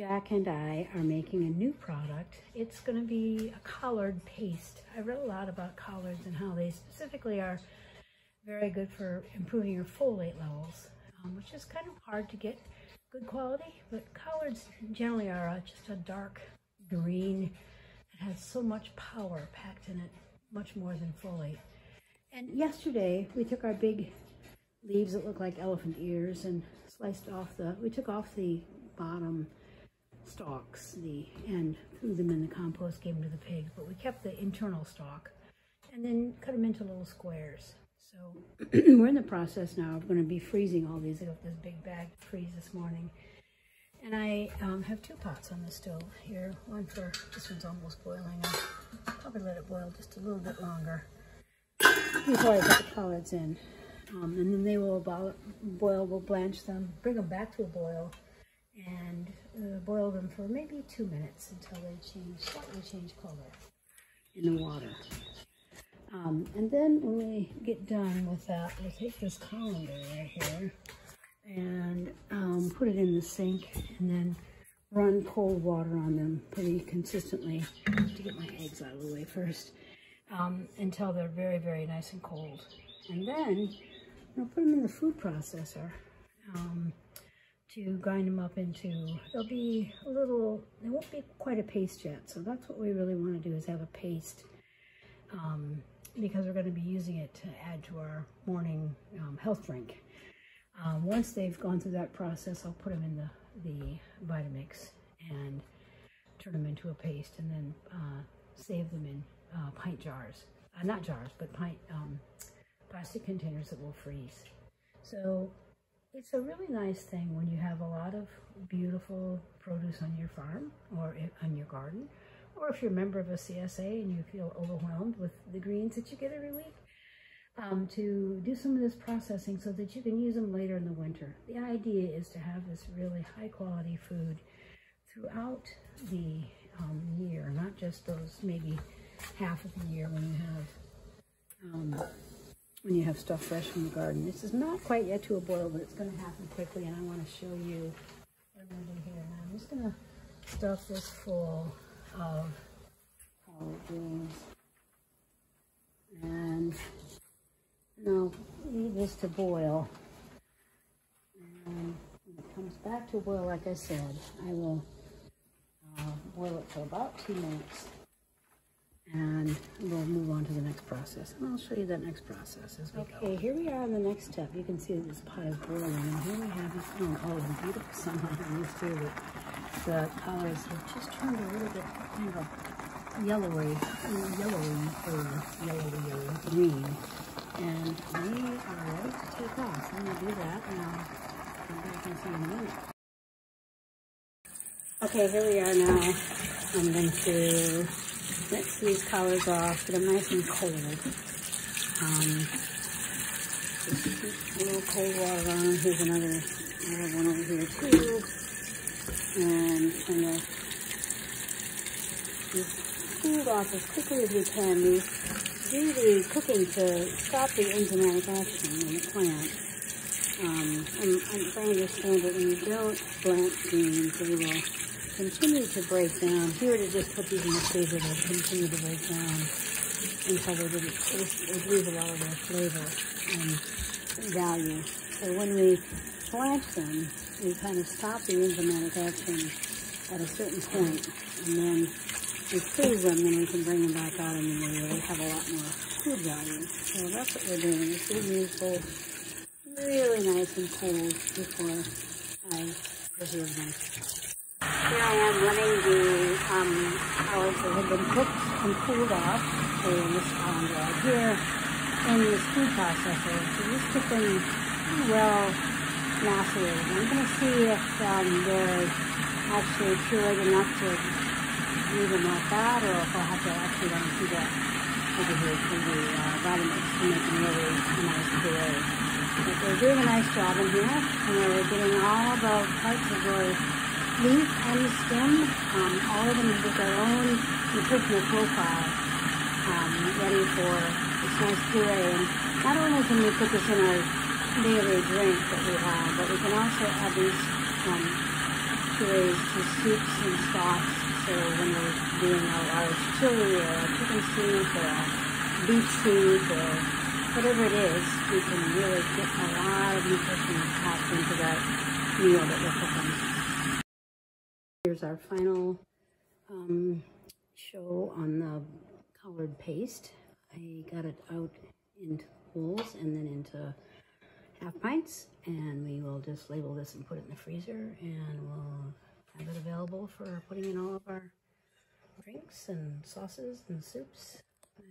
Jack and I are making a new product. It's going to be a collard paste. I read a lot about collards and how they specifically are very good for improving your folate levels, which is kind of hard to get good quality, but collards generally are just a dark green. It has so much power packed in it, much more than folate. And yesterday we took our big leaves that look like elephant ears and sliced off we took off the bottom stalks and threw them in the compost, gave them to the pigs, but we kept the internal stalk and then cut them into little squares. So we're in the process now of going to be freezing all these. I got this big bag to freeze this morning. And I have 2 pots on the stove here. One for, this one's almost boiling. I'll probably let it boil just a little bit longer before I put the collards in. And then they will boil, we'll blanch them, bring them back to a boil, and boil them for maybe 2 minutes until they slightly change color in the water. And then when we get done with that, we'll take this colander right here and put it in the sink and then run cold water on them pretty consistently to get my eggs out of the way first, until they're very, very nice and cold. And then I'll put them in the food processor to grind them up into, they'll be a little, they won't be quite a paste yet. So that's what we really want to do, is have a paste, because we're going to be using it to add to our morning health drink. Once they've gone through that process, I'll put them in the Vitamix and turn them into a paste, and then save them in pint jars. Not jars, but plastic containers that will freeze. So it's a really nice thing when you have a lot of beautiful produce on your farm or on your garden, or if you're a member of a CSA and you feel overwhelmed with the greens that you get every week, to do some of this processing so that you can use them later in the winter. The idea is to have this really high quality food throughout the year, not just those maybe half of the year when you have stuff fresh from the garden. This is not quite yet to a boil, but it's going to happen quickly, and I want to show you what I'm going to do here. Now I'm just going to stuff this full of collard greens, and now leave this to boil. And when it comes back to a boil, like I said, I will boil it for about 2 minutes. And we'll move on to the next process. And I'll show you that next process as we go. Okay, here we are on the next step. You can see that this pot is boiling. And here we have this, the beautiful sunlight on this too. The colors have just turned a little bit kind of a yellowy green. And we are ready to take off. So I'm going to do that, and I'll come back and see you in a minute. Okay, here we are now. I'm going to rinse these collards off, get them nice and cold. Just a little cold water on them. Here's another one over here too. And kind of cool off as quickly as we can. We do the cooking to stop the enzymatic action in the plant. I understand that when you don't blanch greens, they will continue to break down. If you were to just put these in the freezer, they'll continue to break down until they lose a lot of their flavor and value. So when we blanch them, we kind of stop the enzymatic action at a certain point, and then we freeze them, then we can bring them back out, and then they really have a lot more food value. So that's what we're doing. It's getting these both really nice and cold before I preserve them. Here I am letting the collards that have been cooked and cooled off in this colander right here in this food processor. So just get them well macerated. I'm going to see if they're actually pureed enough to leave them like that, or if I'll have to actually run through that over here to the Vitamix to make them really a nice puree. But they're doing a nice job in here, and they're getting all the parts of the leaf and the stem, all of them with their own nutritional profile, ready for this nice puree. And not only can we put this in our daily drink that we have, but we can also add these particularly to soups and sauce. So when we're doing a large chili or a chicken soup or a beef soup or whatever it is, we can really get a lot of nutrition packed into that meal that we're cooking. Here's our final show on the colored paste. I got it out into bowls and then into half pints, and we will just label this and put it in the freezer, and we'll have it available for putting in all of our drinks and sauces and soups,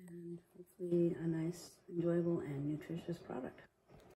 and hopefully a nice, enjoyable, and nutritious product.